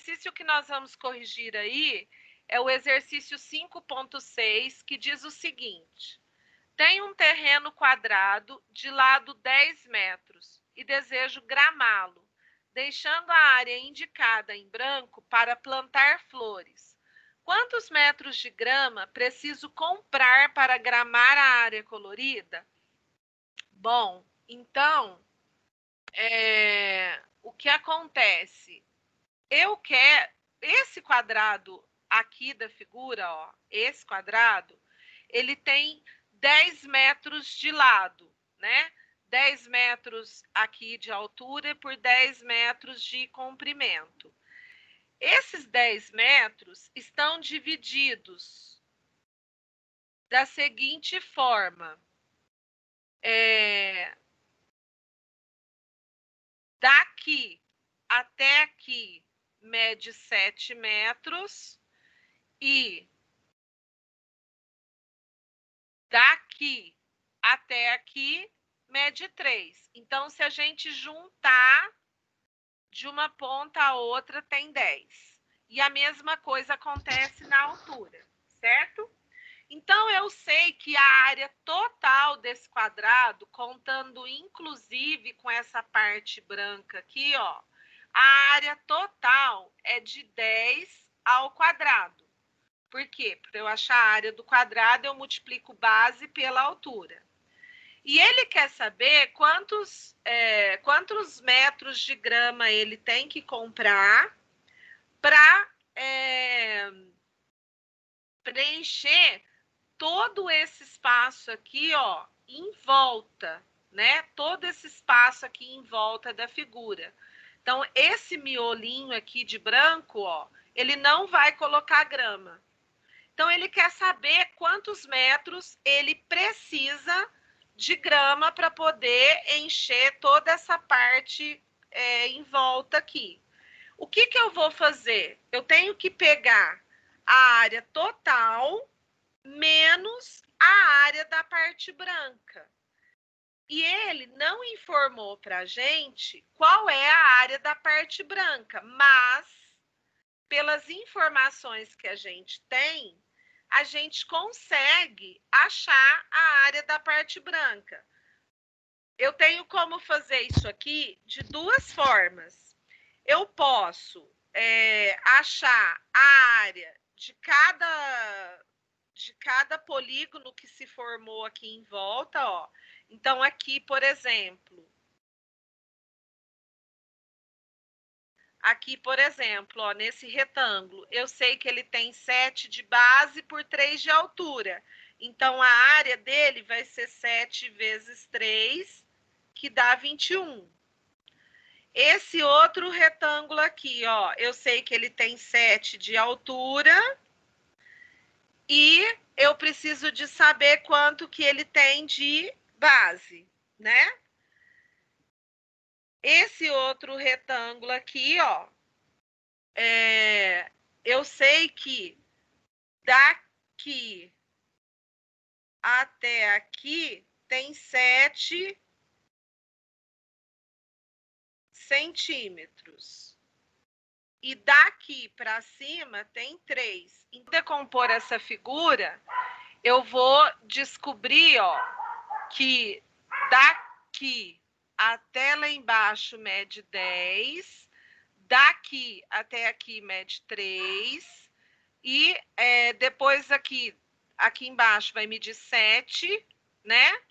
exercício que nós vamos corrigir aí é o exercício 5.6, que diz o seguinte: tem um terreno quadrado de lado 10 metros e desejo gramá-lo, deixando a área indicada em branco para plantar flores. Quantos metros de grama preciso comprar para gramar a área colorida? Bom, então, o que acontece? Eu quero esse quadrado aqui da figura, ó, esse quadrado, ele tem 10 metros de lado, né? 10 metros aqui de altura por 10 metros de comprimento. Esses 10 metros estão divididos da seguinte forma. Daqui até aqui mede 7 metros e daqui até aqui mede 3. Então, se a gente juntar de uma ponta a outra, tem 10. E a mesma coisa acontece na altura, certo? Então, eu sei que a área total desse quadrado, contando inclusive com essa parte branca aqui, ó, a área total é de 10 ao quadrado. Por quê? Para eu achar a área do quadrado, eu multiplico base pela altura. E ele quer saber quantos metros de grama ele tem que comprar para preencher todo esse espaço aqui, ó, em volta, né? Todo esse espaço aqui em volta da figura. Então, esse miolinho aqui de branco, ó, ele não vai colocar grama. Então, ele quer saber quantos metros ele precisa de grama para poder encher toda essa parte em volta aqui. O que eu vou fazer? Eu tenho que pegar a área total menos a área da parte branca. E ele não informou para a gente qual é a área da parte branca, mas pelas informações que a gente tem, a gente consegue achar a área da parte branca. Eu tenho como fazer isso aqui de duas formas. Eu posso achar a área de cada polígono que se formou aqui em volta, ó. Então, aqui, por exemplo, ó, nesse retângulo, eu sei que ele tem 7 de base por 3 de altura. Então, a área dele vai ser 7 vezes 3, que dá 21. Esse outro retângulo aqui, ó, eu sei que ele tem 7 de altura e eu preciso de saber quanto que ele tem de base, né? Esse outro retângulo aqui, ó, eu sei que daqui até aqui tem 7 centímetros. E daqui para cima tem 3. Em decompor essa figura, eu vou descobrir, ó, que daqui até lá embaixo mede 10, daqui até aqui mede 3, e depois aqui embaixo vai medir 7, né?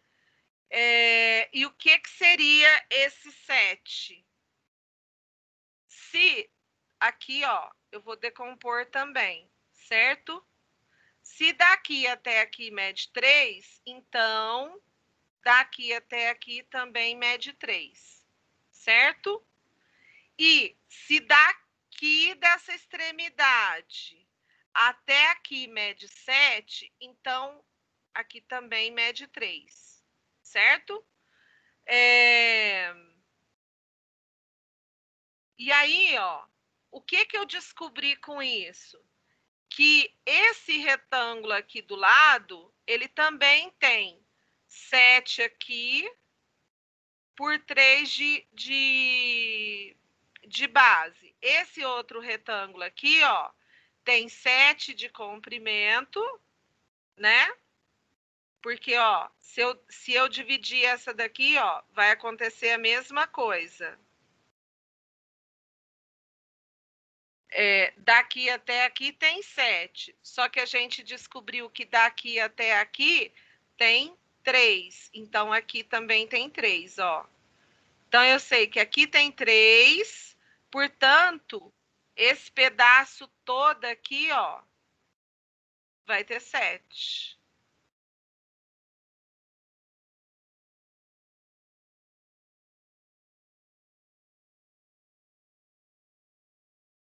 E o que seria esse 7? Se aqui, ó, eu vou decompor também, certo? Se daqui até aqui mede 3, então daqui até aqui também mede 3, certo? E se daqui dessa extremidade até aqui mede 7, então aqui também mede 3, certo? E aí, ó, o que eu descobri com isso? Que esse retângulo aqui do lado, ele também tem 7 aqui por 3 de base. Esse outro retângulo aqui, ó, tem 7 de comprimento, né? Porque, ó, se eu dividir essa daqui, ó, vai acontecer a mesma coisa. Daqui até aqui tem 7. Só que a gente descobriu que daqui até aqui tem 3. Então, aqui também tem 3, ó. Então, eu sei que aqui tem 3. Portanto, esse pedaço todo aqui, ó, vai ter 7.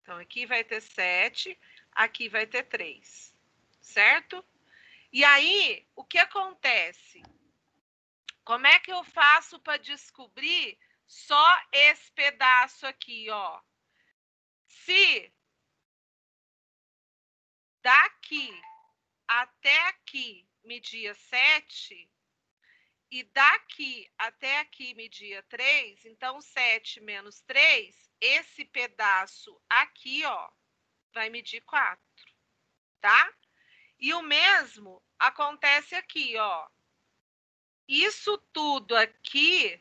Então, aqui vai ter 7, aqui vai ter 3, certo? E aí, o que acontece? Como é que eu faço para descobrir só esse pedaço aqui, ó? Se daqui até aqui media 7 e daqui até aqui media 3, então 7 menos 3, esse pedaço aqui, ó, vai medir 4, tá? E o mesmo acontece aqui, ó. Isso tudo aqui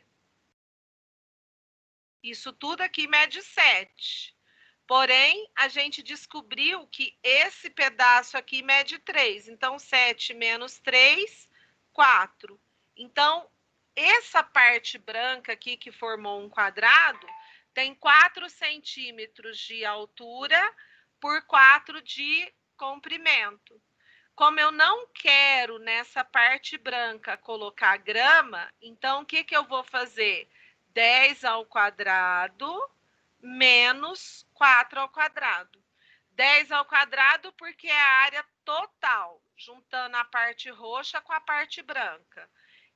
mede 7. Porém, a gente descobriu que esse pedaço aqui mede 3. Então, 7 menos 3, 4. Então, essa parte branca aqui que formou um quadrado tem 4 centímetros de altura por 4 de comprimento. Como eu não quero nessa parte branca colocar grama, então o que eu vou fazer? 10 ao quadrado menos 4 ao quadrado. 10 ao quadrado porque é a área total, juntando a parte roxa com a parte branca.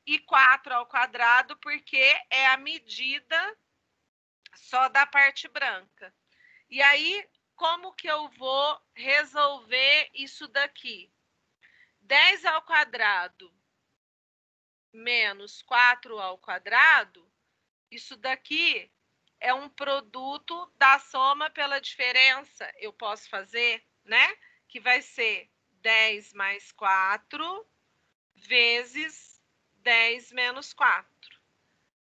E 4 ao quadrado porque é a medida só da parte branca. E aí, como que eu vou resolver isso daqui? 10 ao quadrado menos 4 ao quadrado, isso daqui é um produto da soma pela diferença. Eu posso fazer, né? Que vai ser 10 mais 4 vezes 10 menos 4,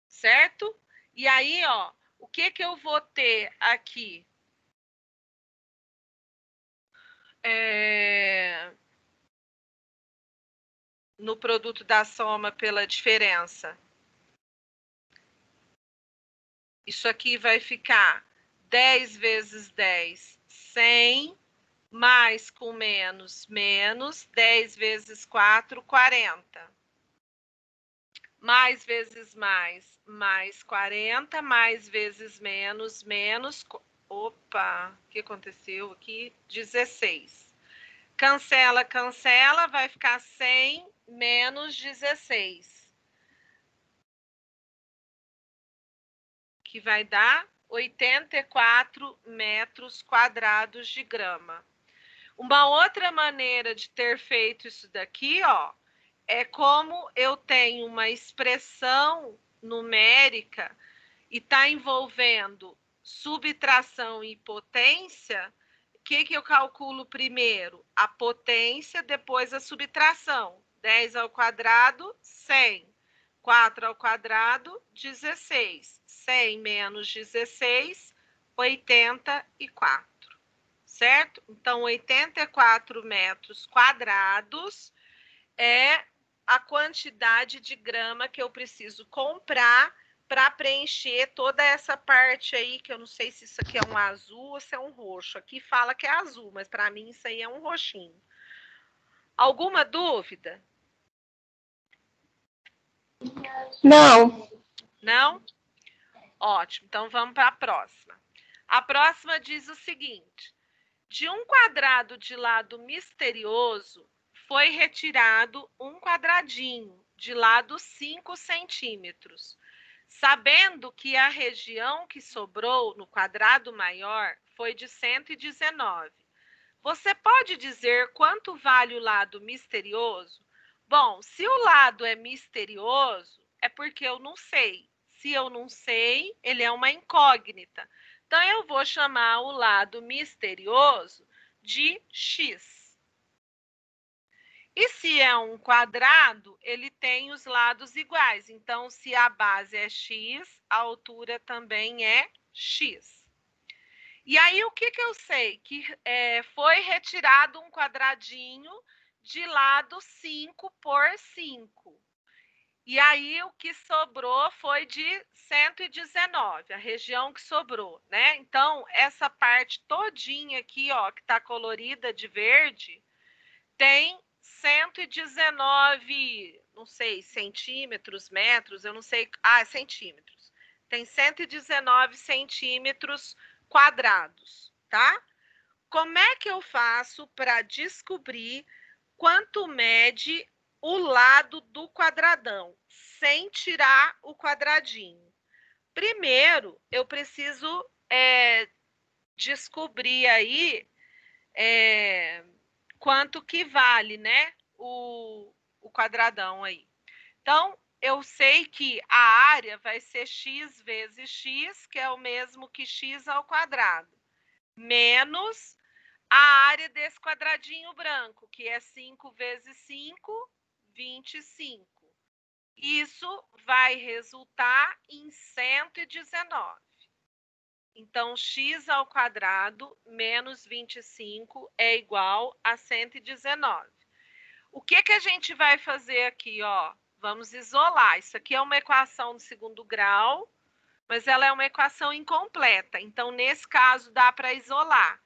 certo? E aí, ó, o que eu vou ter aqui? No produto da soma pela diferença. Isso aqui vai ficar 10 vezes 10, 100, mais com menos, menos, 10 vezes 4, 40. Mais vezes mais 40, mais vezes menos, menos... Opa, o que aconteceu aqui? 16. Cancela, cancela, vai ficar 100 menos 16. Que vai dar 84 metros quadrados de grama. Uma outra maneira de ter feito isso daqui, ó, é como eu tenho uma expressão numérica e está envolvendo subtração e potência. O que eu calculo primeiro? A potência, depois a subtração. 10 ao quadrado, 100. 4 ao quadrado, 16. 100 menos 16, 84. Certo? Então, 84 metros quadrados é a quantidade de grama que eu preciso comprar para preencher toda essa parte aí, que eu não sei se isso aqui é um azul ou se é um roxo. Aqui fala que é azul, mas para mim isso aí é um roxinho. Alguma dúvida? Não. Não? Ótimo, então vamos para a próxima. A próxima diz o seguinte: de um quadrado de lado misterioso, foi retirado um quadradinho de lado 5 centímetros, sabendo que a região que sobrou no quadrado maior foi de 119. Você pode dizer quanto vale o lado misterioso? Bom, se o lado é misterioso, é porque eu não sei. Se eu não sei, ele é uma incógnita. Então, eu vou chamar o lado misterioso de x. E se é um quadrado, ele tem os lados iguais. Então, se a base é x, a altura também é x. E aí, o que eu sei? Que foi retirado um quadradinho de lado 5 por 5. E aí, o que sobrou foi de 119, a região que sobrou, né? Então, essa parte todinha aqui, ó, que está colorida de verde, tem 119, não sei, centímetros, metros, eu não sei. Ah, centímetros. Tem 119 centímetros quadrados, tá? Como é que eu faço para descobrir quanto mede o lado do quadradão, sem tirar o quadradinho? Primeiro, eu preciso descobrir aí quanto que vale, né, o quadradão aí. Então, eu sei que a área vai ser x vezes x, que é o mesmo que x ao quadrado, menos a área desse quadradinho branco, que é 5 vezes 5, 25. Isso vai resultar em 119. Então, x ao quadrado menos 25 é igual a 119. O que a gente vai fazer aqui, ó? Vamos isolar. Isso aqui é uma equação do segundo grau, mas ela é uma equação incompleta. Então, nesse caso, dá para isolar.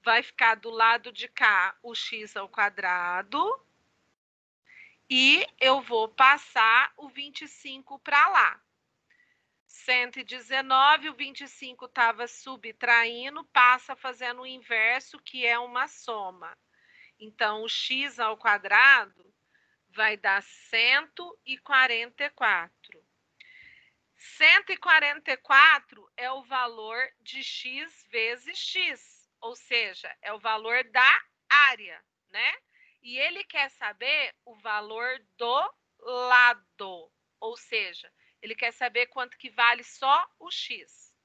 Vai ficar do lado de cá o x ao quadrado e eu vou passar o 25 para lá. 119, o 25 estava subtraindo, passa fazendo o inverso, que é uma soma. Então, o x ao quadrado vai dar 144. 144 é o valor de x vezes x, ou seja, é o valor da área, né? E ele quer saber o valor do lado, ou seja, ele quer saber quanto que vale só o x.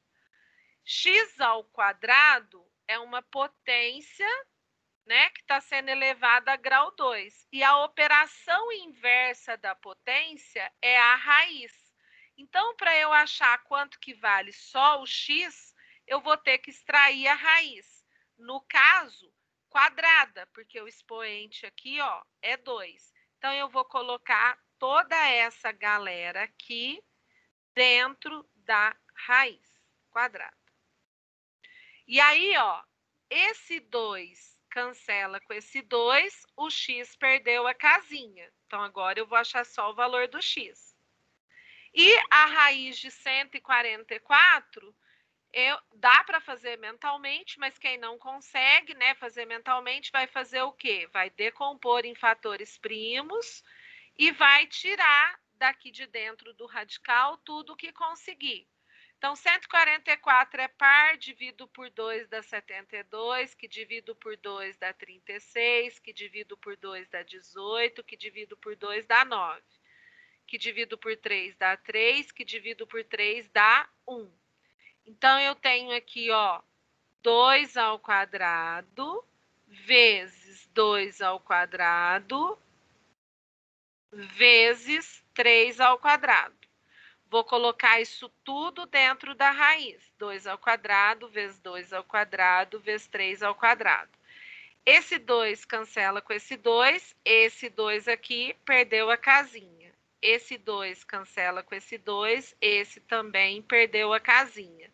X ao quadrado é uma potência, né, que está sendo elevada a grau 2. E a operação inversa da potência é a raiz. Então, para eu achar quanto que vale só o x, eu vou ter que extrair a raiz. No caso, quadrada, porque o expoente aqui, ó, é 2. Então, eu vou colocar toda essa galera aqui dentro da raiz quadrada. E aí, ó, esse 2 cancela com esse 2, o x perdeu a casinha. Então, agora eu vou achar só o valor do x. E a raiz de 144, dá para fazer mentalmente, mas quem não consegue, né, fazer mentalmente, vai fazer o quê? Vai decompor em fatores primos e vai tirar daqui de dentro do radical tudo que conseguir. Então, 144 é par, divido por 2 dá 72, que divido por 2 dá 36, que divido por 2 dá 18, que divido por 2 dá 9, que divido por 3 dá 3, que divido por 3 dá 1. Então, eu tenho aqui, ó, 2 ao quadrado vezes 2 ao quadrado vezes 3 ao quadrado. Vou colocar isso tudo dentro da raiz. 2 ao quadrado vezes 2 ao quadrado vezes 3 ao quadrado. Esse 2 cancela com esse 2 aqui perdeu a casinha. Esse 2 cancela com esse também perdeu a casinha.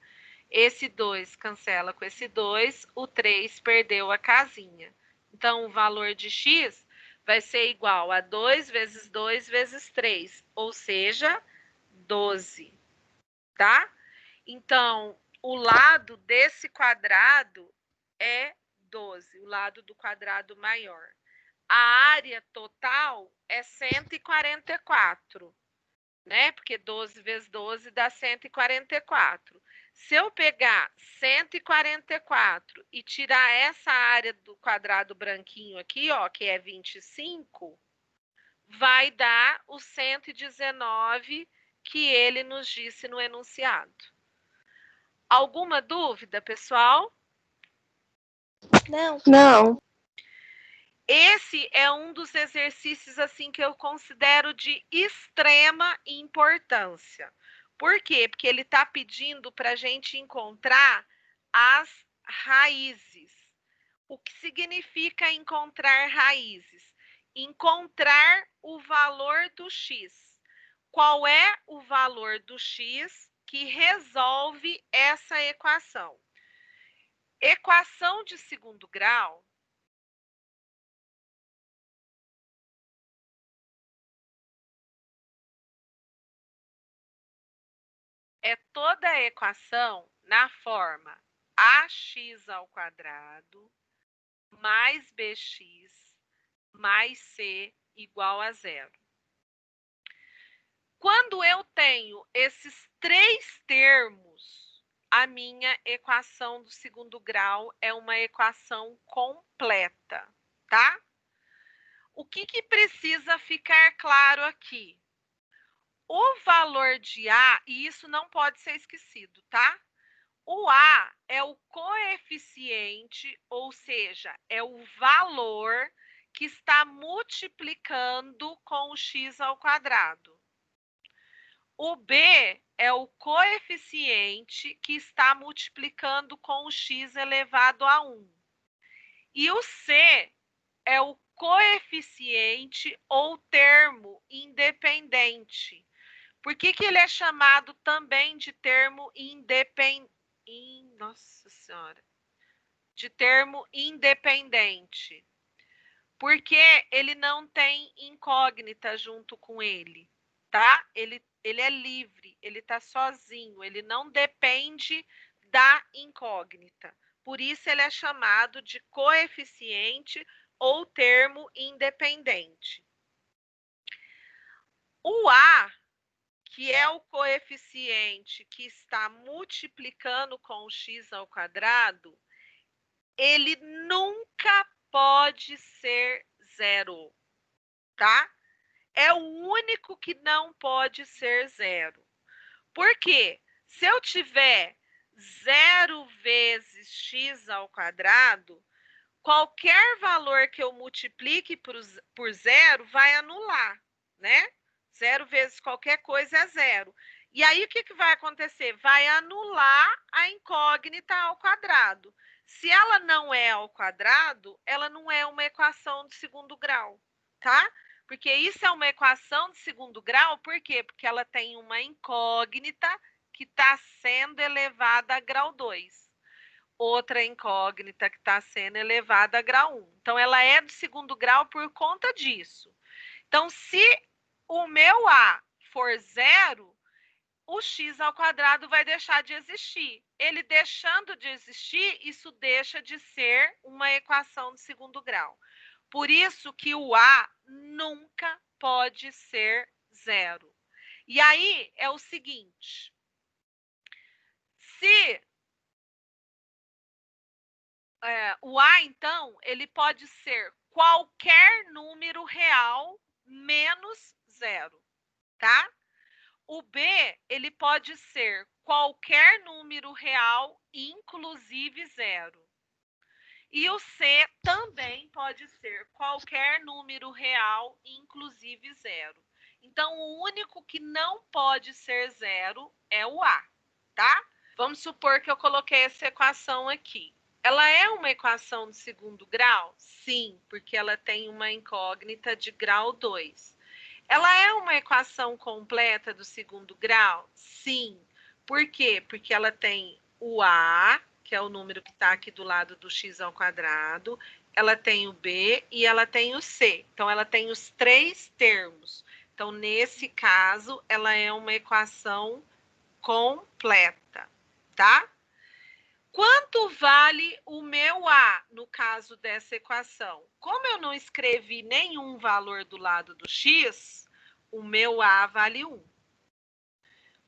Esse 2 cancela com esse 2, o 3 perdeu a casinha. Então, o valor de x vai ser igual a 2 vezes 2 vezes 3, ou seja, 12, tá? Então, o lado desse quadrado é 12, o lado do quadrado maior. A área total é 144, né? Porque 12 vezes 12 dá 144. Se eu pegar 144 e tirar essa área do quadrado branquinho aqui, ó, que é 25, vai dar o 119 que ele nos disse no enunciado. Alguma dúvida, pessoal? Não. Esse é um dos exercícios assim que eu considero de extrema importância. Por quê? Porque ele está pedindo para a gente encontrar as raízes. O que significa encontrar raízes? Encontrar o valor do x. Qual é o valor do x que resolve essa equação? Equação de segundo grau é toda a equação na forma ax ao quadrado mais bx mais c igual a zero. Quando eu tenho esses três termos, a minha equação do segundo grau é uma equação completa, tá? O que precisa ficar claro aqui? O valor de A, e isso não pode ser esquecido, tá? O A é o coeficiente, ou seja, é o valor que está multiplicando com o x ao quadrado. O B é o coeficiente que está multiplicando com o x elevado a 1. E o C é o coeficiente ou termo independente. Por que ele é chamado também de termo independente? Nossa Senhora. De termo independente. Porque ele não tem incógnita junto com ele, tá? Ele é livre, ele está sozinho, ele não depende da incógnita. Por isso ele é chamado de coeficiente ou termo independente. O A, que é o coeficiente que está multiplicando com o x ao quadrado, ele nunca pode ser zero, tá? É o único que não pode ser zero. Por quê? Se eu tiver 0 vezes x ao quadrado, qualquer valor que eu multiplique por zero vai anular, né? 0 vezes qualquer coisa é zero. E aí, o que vai acontecer? Vai anular a incógnita ao quadrado. Se ela não é ao quadrado, ela não é uma equação de segundo grau, tá? Porque isso é uma equação de segundo grau, por quê? Porque ela tem uma incógnita que está sendo elevada a grau 2. Outra incógnita que está sendo elevada a grau 1. Então, ela é de segundo grau por conta disso. Então, se o meu A for zero, o x ao quadrado vai deixar de existir. Ele deixando de existir, isso deixa de ser uma equação de segundo grau. Por isso que o A nunca pode ser zero. E aí é o seguinte, se o A, então, ele pode ser qualquer número real menos zero, tá? O B, ele pode ser qualquer número real, inclusive zero. E o C também pode ser qualquer número real, inclusive zero. Então, o único que não pode ser zero é o A, tá? Vamos supor que eu coloquei essa equação aqui. Ela é uma equação de segundo grau? Sim, porque ela tem uma incógnita de grau 2. Ela é uma equação completa do segundo grau? Sim. Por quê? Porque ela tem o A, que é o número que está aqui do lado do x ao quadrado, ela tem o B e ela tem o C. Então, ela tem os três termos. Então, nesse caso, ela é uma equação completa, tá? Quanto vale o meu A no caso dessa equação? Como eu não escrevi nenhum valor do lado do x, o meu A vale 1.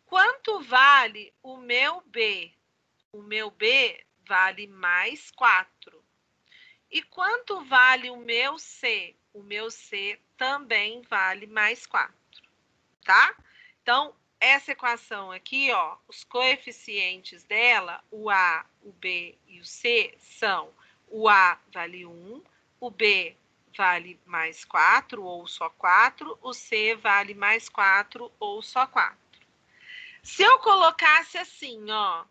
Quanto vale o meu B? O meu B vale mais 4. E quanto vale o meu C? O meu C também vale mais 4, tá? Então, essa equação aqui, ó, os coeficientes dela, o A, o B e o C, são o A vale 1, o B vale mais 4 ou só 4, o C vale mais 4 ou só 4. Se eu colocasse assim, ó,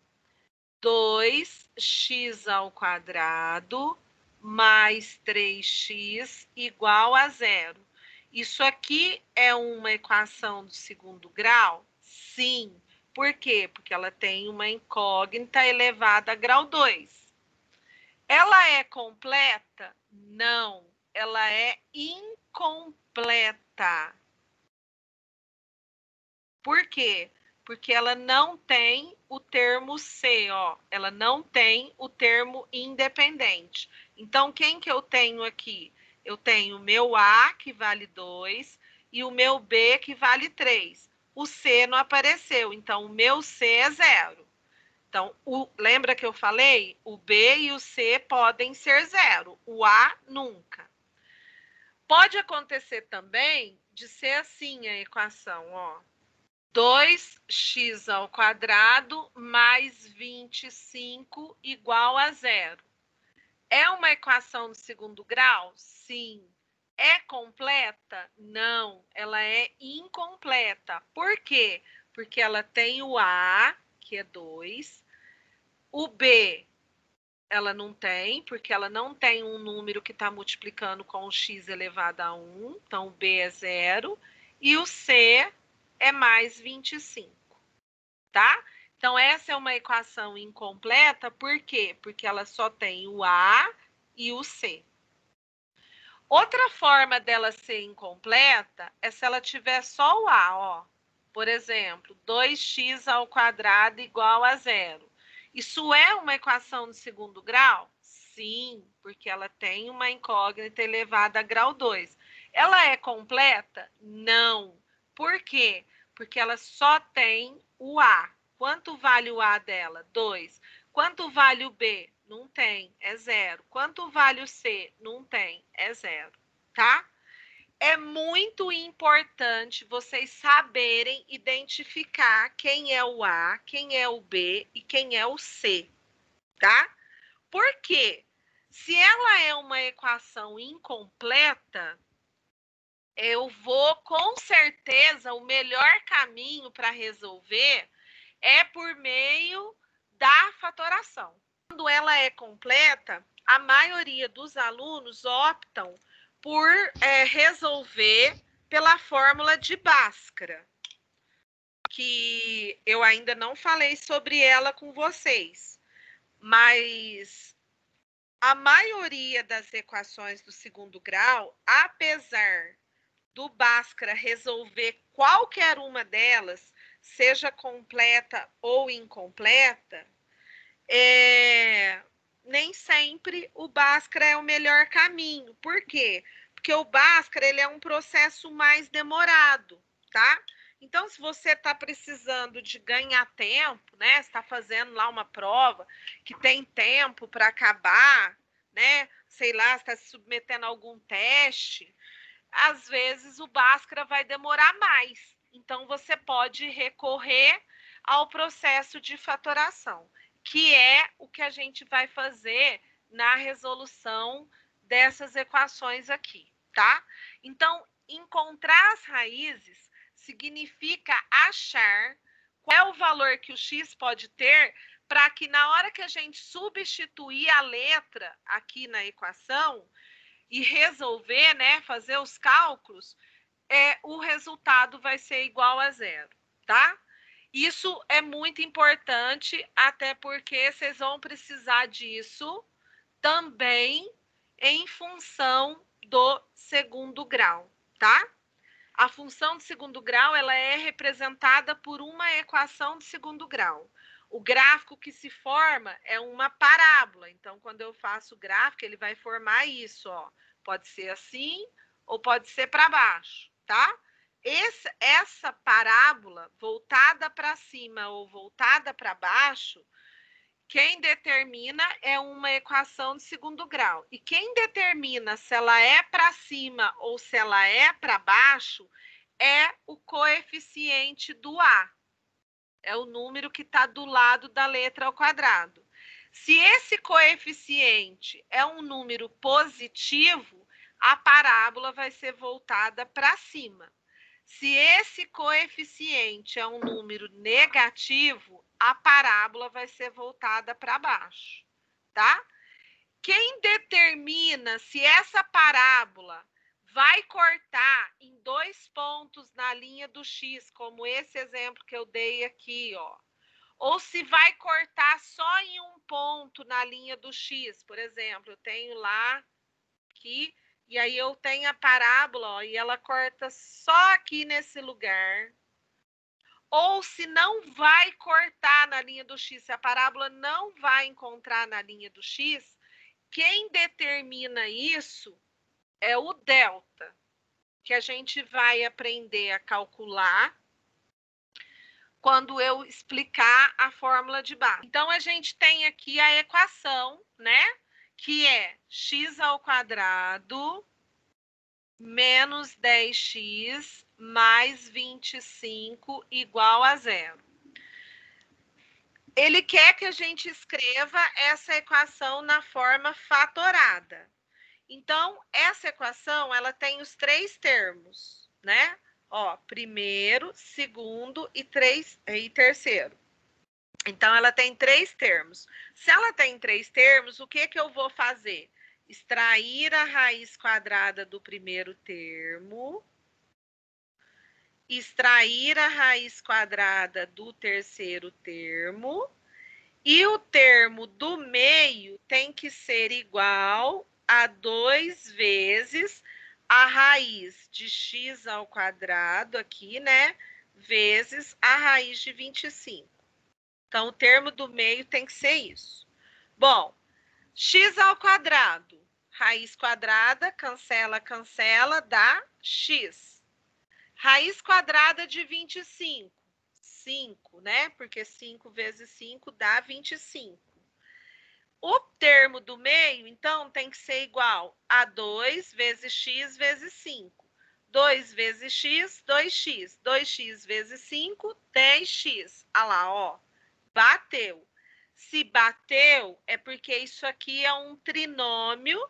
2x ao quadrado mais 3x igual a zero. Isso aqui é uma equação do segundo grau? Sim. Por quê? Porque ela tem uma incógnita elevada a grau 2. Ela é completa? Não. Ela é incompleta. Por quê? Porque ela não tem o termo C, ó. Ela não tem o termo independente. Então, quem que eu tenho aqui? Eu tenho o meu A, que vale 2, e o meu B, que vale 3. O C não apareceu, então o meu C é 0. Então, lembra que eu falei? O B e o C podem ser 0, o A nunca. Pode acontecer também de ser assim a equação, ó. 2x ao quadrado mais 25 igual a zero. É uma equação de segundo grau? Sim. É completa? Não, ela é incompleta. Por quê? Porque ela tem o A, que é 2, o B, ela não tem, porque ela não tem um número que está multiplicando com o x elevado a 1, então o B é 0, e o C é mais 25. Tá? Então, essa é uma equação incompleta, por quê? Porque ela só tem o A e o C. Outra forma dela ser incompleta é se ela tiver só o A, ó. Por exemplo, 2x ao quadrado igual a zero. Isso é uma equação de segundo grau? Sim, porque ela tem uma incógnita elevada a grau 2. Ela é completa? Não. Por quê? Porque ela só tem o A. Quanto vale o A dela? 2. Quanto vale o B? Não tem, é 0. Quanto vale o C? Não tem, é 0, tá? É muito importante vocês saberem identificar quem é o A, quem é o B e quem é o C, tá? Por quê? Se ela é uma equação incompleta, eu vou, com certeza, o melhor caminho para resolver é por meio da fatoração. Quando ela é completa, a maioria dos alunos optam por resolver pela fórmula de Bhaskara, que eu ainda não falei sobre ela com vocês, mas a maioria das equações do segundo grau, apesar do Bhaskara resolver qualquer uma delas, seja completa ou incompleta, nem sempre o Bhaskara é o melhor caminho. Por quê? Porque o Bhaskara ele é um processo mais demorado, tá? Então, se você está precisando de ganhar tempo, né? Está fazendo lá uma prova que tem tempo para acabar, né? Sei lá, está se submetendo a algum teste, às vezes o Bhaskara vai demorar mais. Então, você pode recorrer ao processo de fatoração, que é o que a gente vai fazer na resolução dessas equações aqui, tá? Então, encontrar as raízes significa achar qual é o valor que o x pode ter para que na hora que a gente substituir a letra aqui na equação e resolver, né, fazer os cálculos, o resultado vai ser igual a zero, tá? Isso é muito importante, até porque vocês vão precisar disso também em função do segundo grau, tá? A função de segundo grau, ela é representada por uma equação de segundo grau. O gráfico que se forma é uma parábola. Então, quando eu faço o gráfico, ele vai formar isso, ó. Pode ser assim ou pode ser para baixo, tá? Essa parábola voltada para cima ou voltada para baixo, quem determina é uma equação de segundo grau. E quem determina se ela é para cima ou se ela é para baixo é o coeficiente do A, É o número que está do lado da letra ao quadrado. Se esse coeficiente é um número positivo, a parábola vai ser voltada para cima. Se esse coeficiente é um número negativo, a parábola vai ser voltada para baixo, tá? Quem determina se essa parábola vai cortar em 2 pontos na linha do X, como esse exemplo que eu dei aqui, ó, ou se vai cortar só em um ponto na linha do X, por exemplo, eu tenho lá aqui, e aí eu tenho a parábola, ó, e ela corta só aqui nesse lugar. Ou se não vai cortar na linha do X, se a parábola não vai encontrar na linha do X, quem determina isso é o delta, que a gente vai aprender a calcular quando eu explicar a fórmula de base. Então, a gente tem aqui a equação, né? Que é x ao quadrado menos 10x mais 25 igual a zero. Ele quer que a gente escreva essa equação na forma fatorada. Então, essa equação, ela tem os 3 termos, né? Ó, primeiro, segundo e terceiro. Então, ela tem 3 termos. Se ela tem 3 termos, o que eu vou fazer? Extrair a raiz quadrada do primeiro termo, extrair a raiz quadrada do terceiro termo, e o termo do meio tem que ser igual a 2 vezes a raiz de x ao quadrado aqui, né? Vezes a raiz de 25. Então, o termo do meio tem que ser isso. Bom, x ao quadrado, raiz quadrada, cancela, cancela, dá x. Raiz quadrada de 25, 5, né? Porque 5 vezes 5 dá 25. O termo do meio, então, tem que ser igual a 2 vezes x vezes 5. 2 vezes x, 2x. 2x vezes 5, 10x. Olha lá, ó. Bateu. Se bateu, é porque isso aqui é um trinômio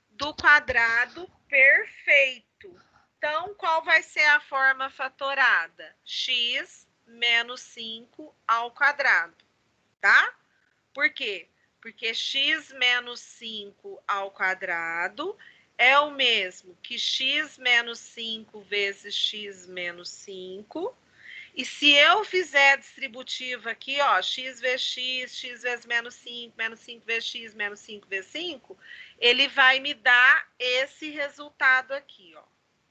do quadrado perfeito. Então, qual vai ser a forma fatorada? X menos 5 ao quadrado, tá? Por quê? Porque x menos 5 ao quadrado é o mesmo que x menos 5 vezes x menos 5. E se eu fizer a distributiva aqui, ó, x vezes x, x vezes menos 5 vezes x, menos 5 vezes 5, ele vai me dar esse resultado aqui, ó,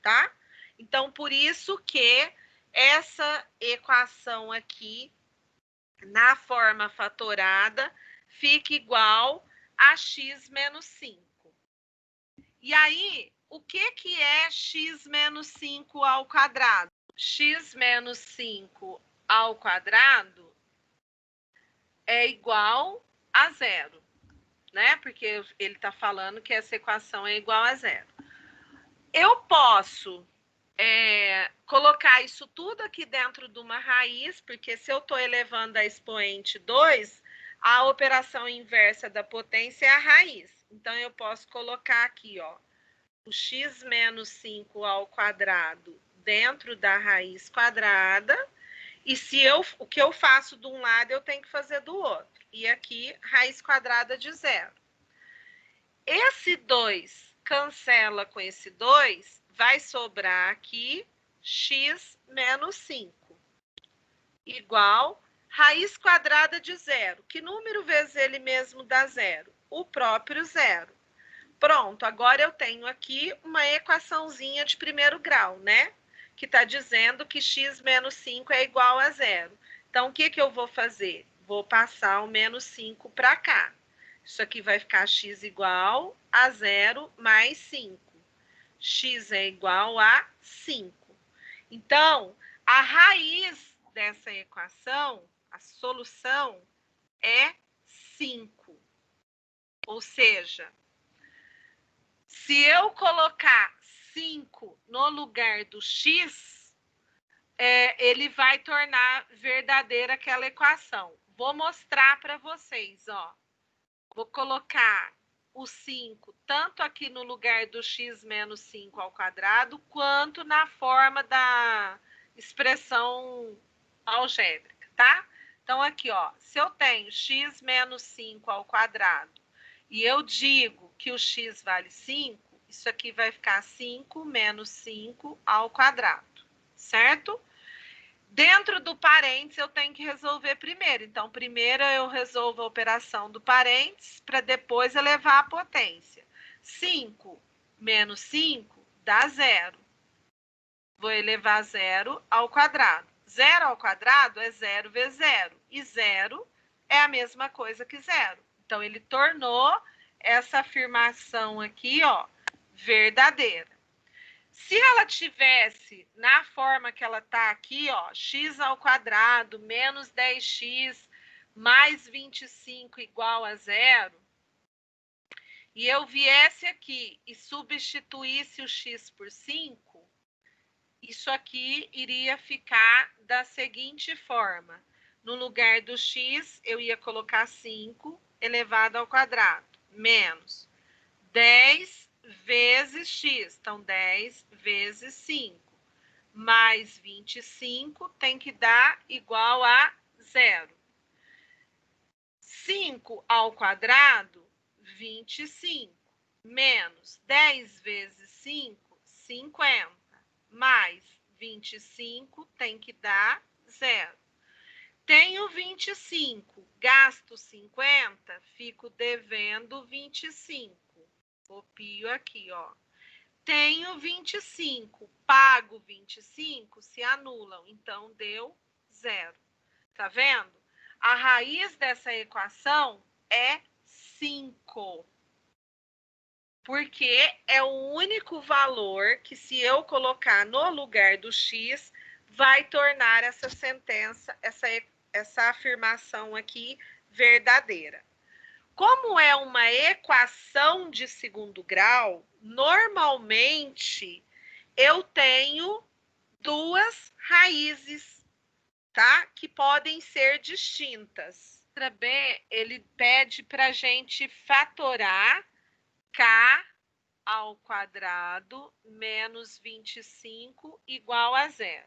tá? Então, por isso que essa equação aqui, na forma fatorada, fica igual a x menos 5. E aí, o que é x menos 5 ao quadrado? X menos 5 ao quadrado é igual a zero, né? Porque ele está falando que essa equação é igual a zero. Eu posso colocar isso tudo aqui dentro de uma raiz, porque se eu estou elevando a expoente 2, a operação inversa da potência é a raiz. Então, eu posso colocar aqui, ó, o x menos 5 ao quadrado dentro da raiz quadrada, e se o que eu faço de um lado, eu tenho que fazer do outro. E aqui, raiz quadrada de zero. Esse 2 cancela com esse 2, vai sobrar aqui x menos 5, igual raiz quadrada de zero. Que número vezes ele mesmo dá zero? O próprio zero. Pronto, agora eu tenho aqui uma equaçãozinha de primeiro grau, né? Que está dizendo que x menos 5 é igual a zero. Então, o que eu vou fazer? Vou passar o menos 5 para cá. Isso aqui vai ficar x igual a zero mais 5. X é igual a 5. Então, a raiz dessa equação, a solução, é 5. Ou seja, se eu colocar 5 no lugar do x, ele vai tornar verdadeira aquela equação. Vou mostrar para vocês, ó. Vou colocar o 5 tanto aqui no lugar do x menos 5 ao quadrado, quanto na forma da expressão algébrica, tá? Então, aqui, ó, se eu tenho x menos 5 ao quadrado e eu digo que o x vale 5, isso aqui vai ficar 5 menos 5 ao quadrado, certo? Dentro do parênteses, eu tenho que resolver primeiro. Então, primeiro eu resolvo a operação do parênteses para depois elevar a potência. 5 menos 5 dá 0. Vou elevar 0 ao quadrado. 0 ao quadrado é 0 vezes 0. E 0 é a mesma coisa que 0. Então, ele tornou essa afirmação aqui, ó, verdadeira. Se ela tivesse na forma que ela está aqui, ó, x ao quadrado menos 10x mais 25 igual a 0, e eu viesse aqui e substituísse o x por 5, isso aqui iria ficar da seguinte forma. No lugar do x, eu ia colocar 5 elevado ao quadrado, menos 10 vezes x, então 10 vezes 5, mais 25 tem que dar igual a 0. 5 ao quadrado, 25, menos 10 vezes 5, 50, mais 25 tem que dar 0. Tenho 25, gasto 50, fico devendo 25. Copio aqui, ó. Tenho 25, pago 25, se anulam. Então, deu 0. Tá vendo? A raiz dessa equação é 5. Porque é o único valor que, se eu colocar no lugar do x, vai tornar essa sentença, essa afirmação aqui verdadeira. Como é uma equação de segundo grau, normalmente eu tenho duas raízes, tá? Que podem ser distintas. Letra B, ele pede para a gente fatorar k ao quadrado menos 25 igual a 0.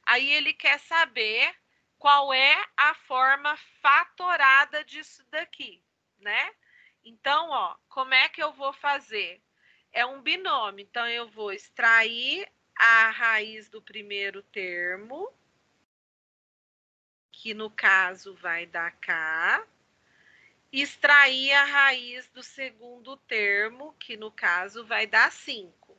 Aí ele quer saber qual é a forma fatorada disso daqui, né? Então, ó, como é que eu vou fazer? É um binômio, então eu vou extrair a raiz do primeiro termo, que no caso vai dar k, extrair a raiz do segundo termo, que no caso vai dar 5.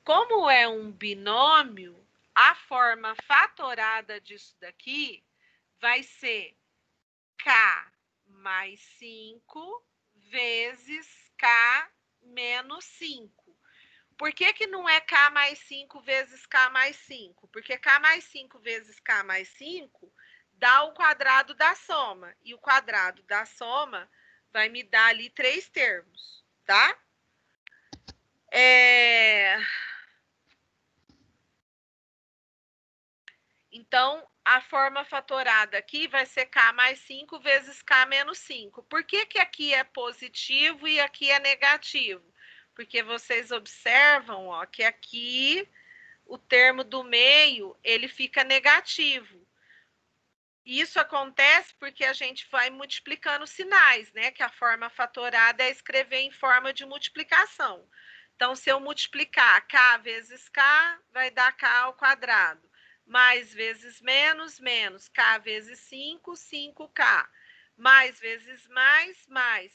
Como é um binômio, a forma fatorada disso daqui vai ser k mais 5 vezes k menos 5. Por que não é k mais 5 vezes k mais 5? Porque k mais 5 vezes k mais 5 dá o quadrado da soma. E o quadrado da soma vai me dar ali 3 termos, tá? Então, a forma fatorada aqui vai ser k mais 5 vezes k menos 5. Por que aqui é positivo e aqui é negativo? Porque vocês observam, ó, que aqui o termo do meio, ele fica negativo. Isso acontece porque a gente vai multiplicando sinais, né? Que a forma fatorada é escrever em forma de multiplicação. Então, se eu multiplicar k vezes k, vai dar k ao quadrado. Mais vezes menos, menos. K vezes 5, 5k. Mais vezes mais.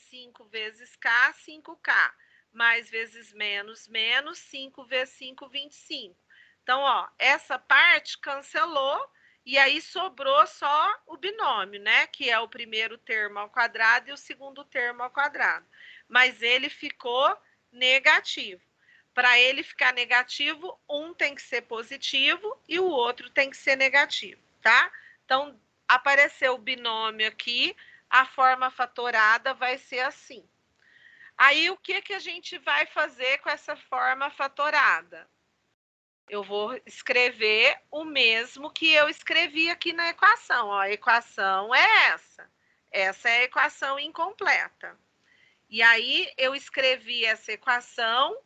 5 vezes k, 5k. Mais vezes menos, menos. 5 vezes 5, 25. Então, ó, essa parte cancelou. E aí sobrou só o binômio, né? Que é o primeiro termo ao quadrado e o segundo termo ao quadrado. Mas ele ficou negativo. Para ele ficar negativo, um tem que ser positivo e o outro tem que ser negativo, tá? Então, apareceu o binômio aqui, a forma fatorada vai ser assim. Aí, o que a gente vai fazer com essa forma fatorada? Eu vou escrever o mesmo que eu escrevi aqui na equação. Ó, a equação é essa. Essa é a equação incompleta. E aí, eu escrevi essa equação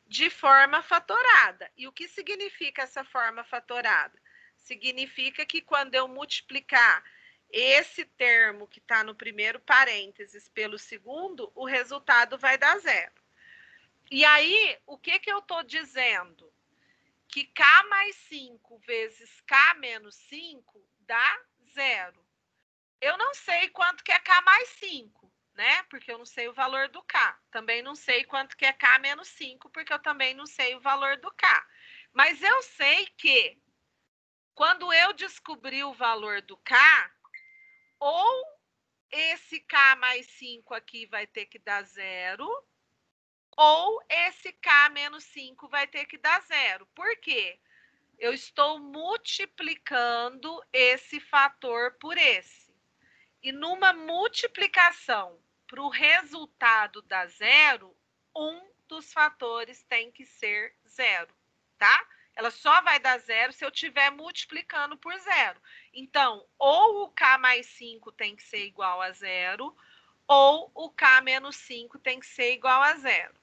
de forma fatorada. E o que significa essa forma fatorada? Significa que quando eu multiplicar esse termo que está no primeiro parênteses pelo segundo, o resultado vai dar zero. E aí, o que eu estou dizendo? Que K mais 5 vezes K menos 5 dá zero. Eu não sei quanto que é K mais 5, né? Porque eu não sei o valor do K. Também não sei quanto que é K menos 5, porque eu também não sei o valor do K. Mas eu sei que quando eu descobrir o valor do K, ou esse K mais 5 aqui vai ter que dar zero, ou esse K menos 5 vai ter que dar zero. Por quê? Eu estou multiplicando esse fator por esse. E numa multiplicação para o resultado dar zero, um dos fatores tem que ser zero, tá? Ela só vai dar zero se eu estiver multiplicando por zero. Então, ou o K mais 5 tem que ser igual a zero, ou o K menos 5 tem que ser igual a zero.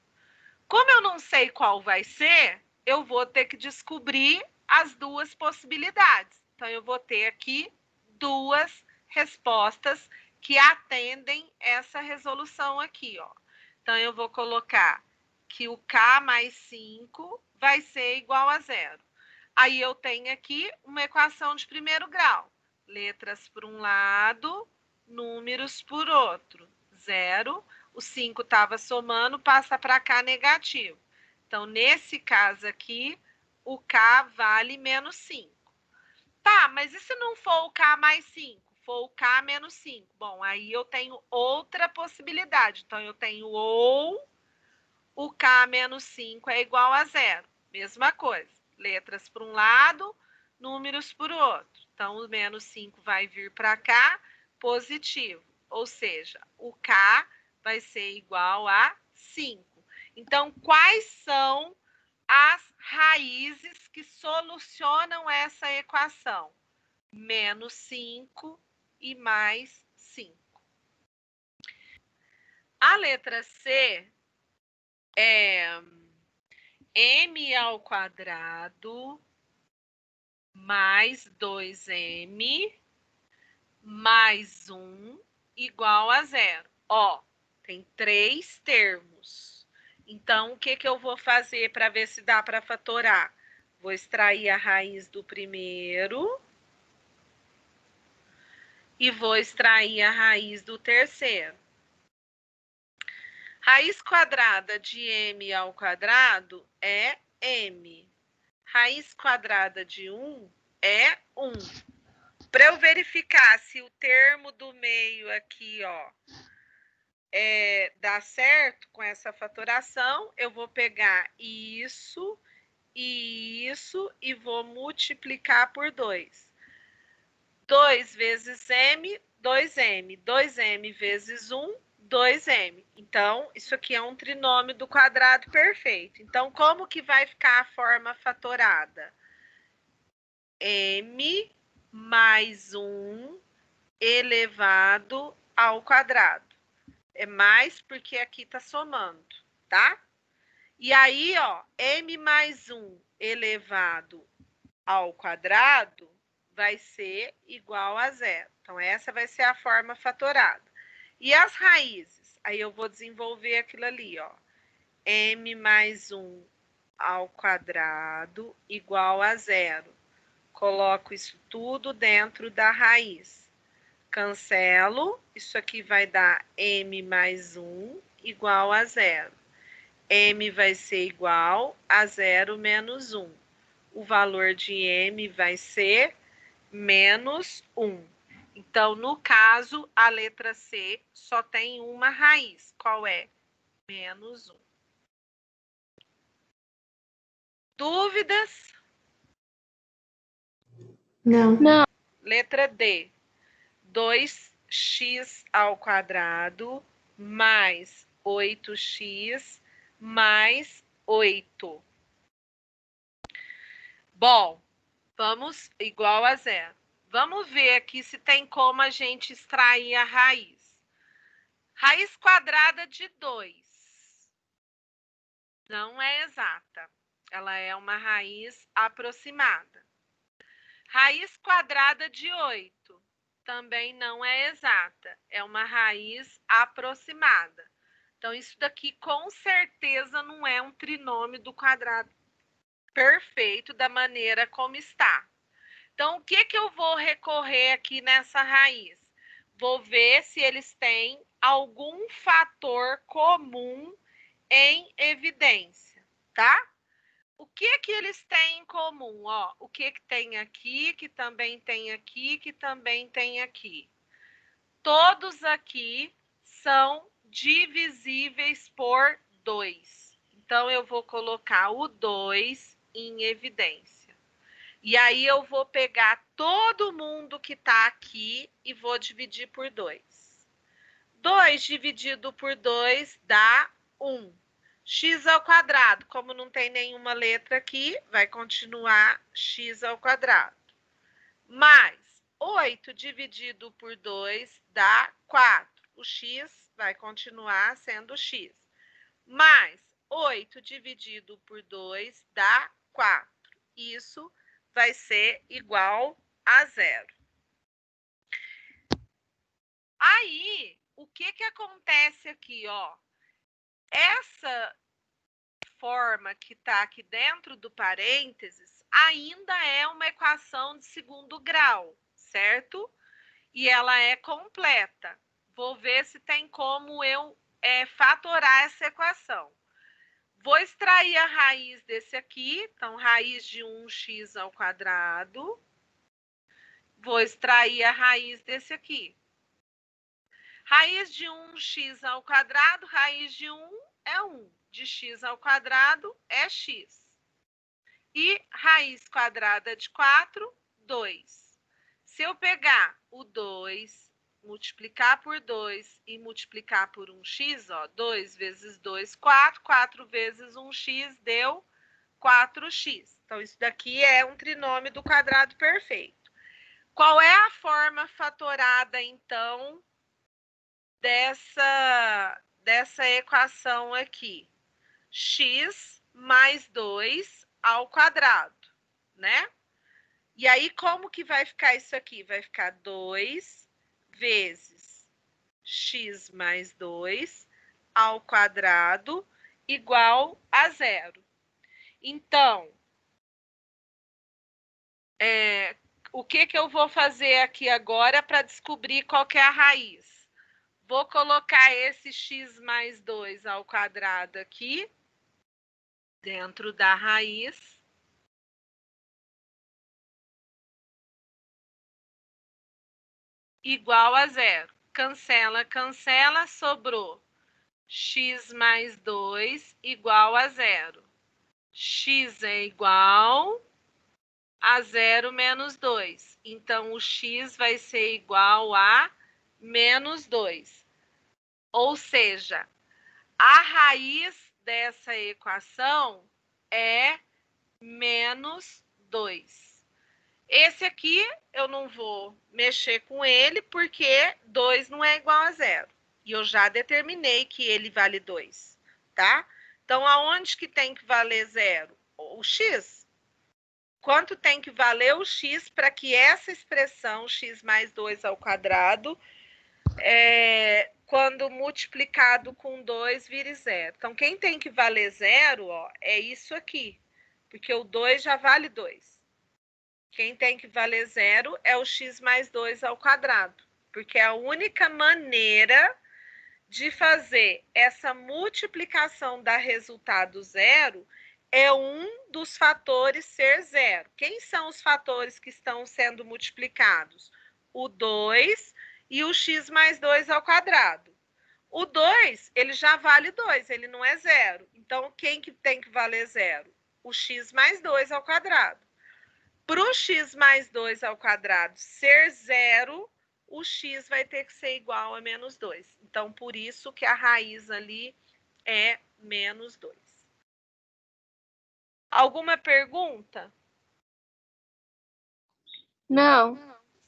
Como eu não sei qual vai ser, eu vou ter que descobrir as duas possibilidades. Então, eu vou ter aqui duas respostas que atendem essa resolução aqui, ó. Então, eu vou colocar que o K mais 5 vai ser igual a zero. Aí, eu tenho aqui uma equação de primeiro grau. Letras por um lado, números por outro. Zero. O 5 estava somando, passa para cá negativo. Então, nesse caso aqui, o K vale menos 5. Tá, mas e se não for o K mais 5? For o K menos 5? Bom, aí eu tenho outra possibilidade. Então, eu tenho ou o K menos 5 é igual a zero. Mesma coisa. Letras por um lado, números por outro. Então, o menos 5 vai vir para cá, positivo. Ou seja, o K vai ser igual a 5. Então, quais são as raízes que solucionam essa equação? Menos 5 e mais 5. A letra C é m ao quadrado mais 2m mais 1 igual a zero. Ó, tem 3 termos. Então, o que eu vou fazer para ver se dá para fatorar? Vou extrair a raiz do primeiro e vou extrair a raiz do terceiro. Raiz quadrada de m ao quadrado é m. Raiz quadrada de 1 é 1. Para eu verificar se o termo do meio aqui, ó, dá certo com essa fatoração, eu vou pegar isso e isso e vou multiplicar por 2. 2 vezes m, 2m. 2m vezes 1, 2m. Então, isso aqui é um trinômio do quadrado perfeito. Então, como que vai ficar a forma fatorada? M mais 1 elevado ao quadrado. É mais porque aqui está somando, tá? E aí, ó, m mais 1 elevado ao quadrado vai ser igual a zero. Então, essa vai ser a forma fatorada. E as raízes? Aí eu vou desenvolver aquilo ali, ó. M mais 1 ao quadrado igual a zero. Coloco isso tudo dentro da raiz. Cancelo, isso aqui vai dar m mais 1 igual a zero. M vai ser igual a 0 menos 1. O valor de m vai ser menos 1. Então, no caso, a letra C só tem uma raiz. Qual é? Menos 1. Dúvidas? Não. Não. Letra D. 2x ao quadrado mais 8x mais 8. Bom, vamos igual a zero. Vamos ver aqui se tem como a gente extrair a raiz. Raiz quadrada de 2 não é exata. Ela é uma raiz aproximada. Raiz quadrada de 8 também não é exata. É uma raiz aproximada. Então, isso daqui com certeza não é um trinômio do quadrado perfeito da maneira como está. Então, o que eu vou recorrer aqui nessa raiz? Vou ver se eles têm algum fator comum em evidência, tá? O que eles têm em comum? Ó, o que tem aqui, que também tem aqui, que também tem aqui. Todos aqui são divisíveis por 2. Então, eu vou colocar o 2 em evidência. E aí, eu vou pegar todo mundo que está aqui e vou dividir por 2. 2 dividido por 2 dá 1. X ao quadrado, como não tem nenhuma letra aqui, vai continuar x ao quadrado. Mais 8 dividido por 2 dá 4. O x vai continuar sendo x. Mais 8 dividido por 2 dá 4. Isso vai ser igual a zero. Aí, o que acontece aqui, ó? Essa forma que está aqui dentro do parênteses ainda é uma equação de segundo grau, certo? E ela é completa. Vou ver se tem como eu fatorar essa equação. Vou extrair a raiz desse aqui, então raiz de 1x ao quadrado. Vou extrair a raiz desse aqui. Raiz de 1x ao quadrado, raiz de 1 é 1. De x ao quadrado é x. E raiz quadrada de 4, 2. Se eu pegar o 2, multiplicar por 2 e multiplicar por 1x, ó, 2 vezes 2, 4. 4 vezes 1x deu 4x. Então, isso daqui é um trinômio do quadrado perfeito. Qual é a forma fatorada, então, dessa equação aqui? X mais 2 ao quadrado, né? E aí, como que vai ficar isso aqui? Vai ficar 2 vezes x mais 2 ao quadrado igual a zero. Então, o que eu vou fazer aqui agora para descobrir qual que é a raiz? Vou colocar esse x mais 2 ao quadrado aqui, dentro da raiz. Igual a zero. Cancela, cancela, sobrou x mais 2 igual a zero. X é igual a zero menos 2. Então, o x vai ser igual a menos 2. Ou seja, a raiz dessa equação é menos 2. Esse aqui eu não vou mexer com ele porque 2 não é igual a zero. E eu já determinei que ele vale 2, tá? Então, aonde que tem que valer zero? O x. Quanto tem que valer o x para que essa expressão x mais 2 ao quadrado, quando multiplicado com 2, vire zero? Então, quem tem que valer zero, ó, é isso aqui. Porque o 2 já vale 2. Quem tem que valer zero é o x mais 2 ao quadrado, porque a única maneira de fazer essa multiplicação dar resultado zero é um dos fatores ser zero. Quem são os fatores que estão sendo multiplicados? O 2 e o x mais 2 ao quadrado. O 2, ele já vale 2, ele não é zero. Então, quem que tem que valer zero? O x mais 2 ao quadrado. Para o x mais 2 ao quadrado ser zero, o x vai ter que ser igual a menos 2. Então, por isso que a raiz ali é menos 2. Alguma pergunta? Não.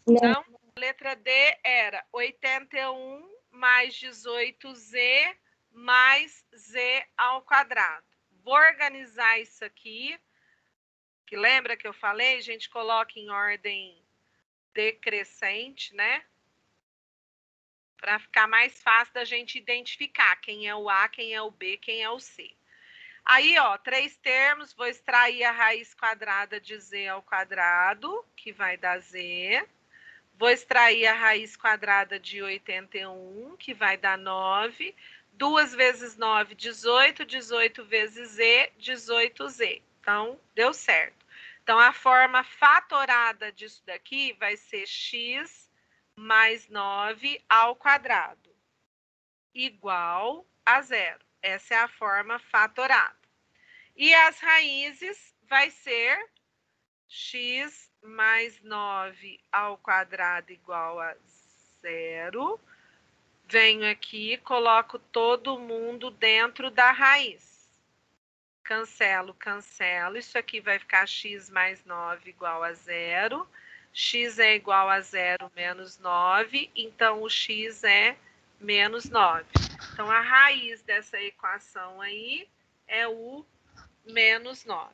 Não? A letra D era 81 mais 18z mais z ao quadrado. Vou organizar isso aqui, que lembra que eu falei? A gente coloca em ordem decrescente, né? Para ficar mais fácil da gente identificar quem é o A, quem é o B, quem é o C. Aí, ó, 3 termos, vou extrair a raiz quadrada de z ao quadrado, que vai dar z. Vou extrair a raiz quadrada de 81, que vai dar 9. 2 vezes 9, 18. 18 vezes z, 18z. Então, deu certo. Então, a forma fatorada disso daqui vai ser x mais 9 ao quadrado, igual a zero. Essa é a forma fatorada. E as raízes vai ser x mais 9 ao quadrado igual a zero. Venho aqui, coloco todo mundo dentro da raiz. Cancelo, cancelo. Isso aqui vai ficar x mais 9 igual a zero. X é igual a zero menos 9, então o x é menos 9. Então, a raiz dessa equação aí é o menos 9.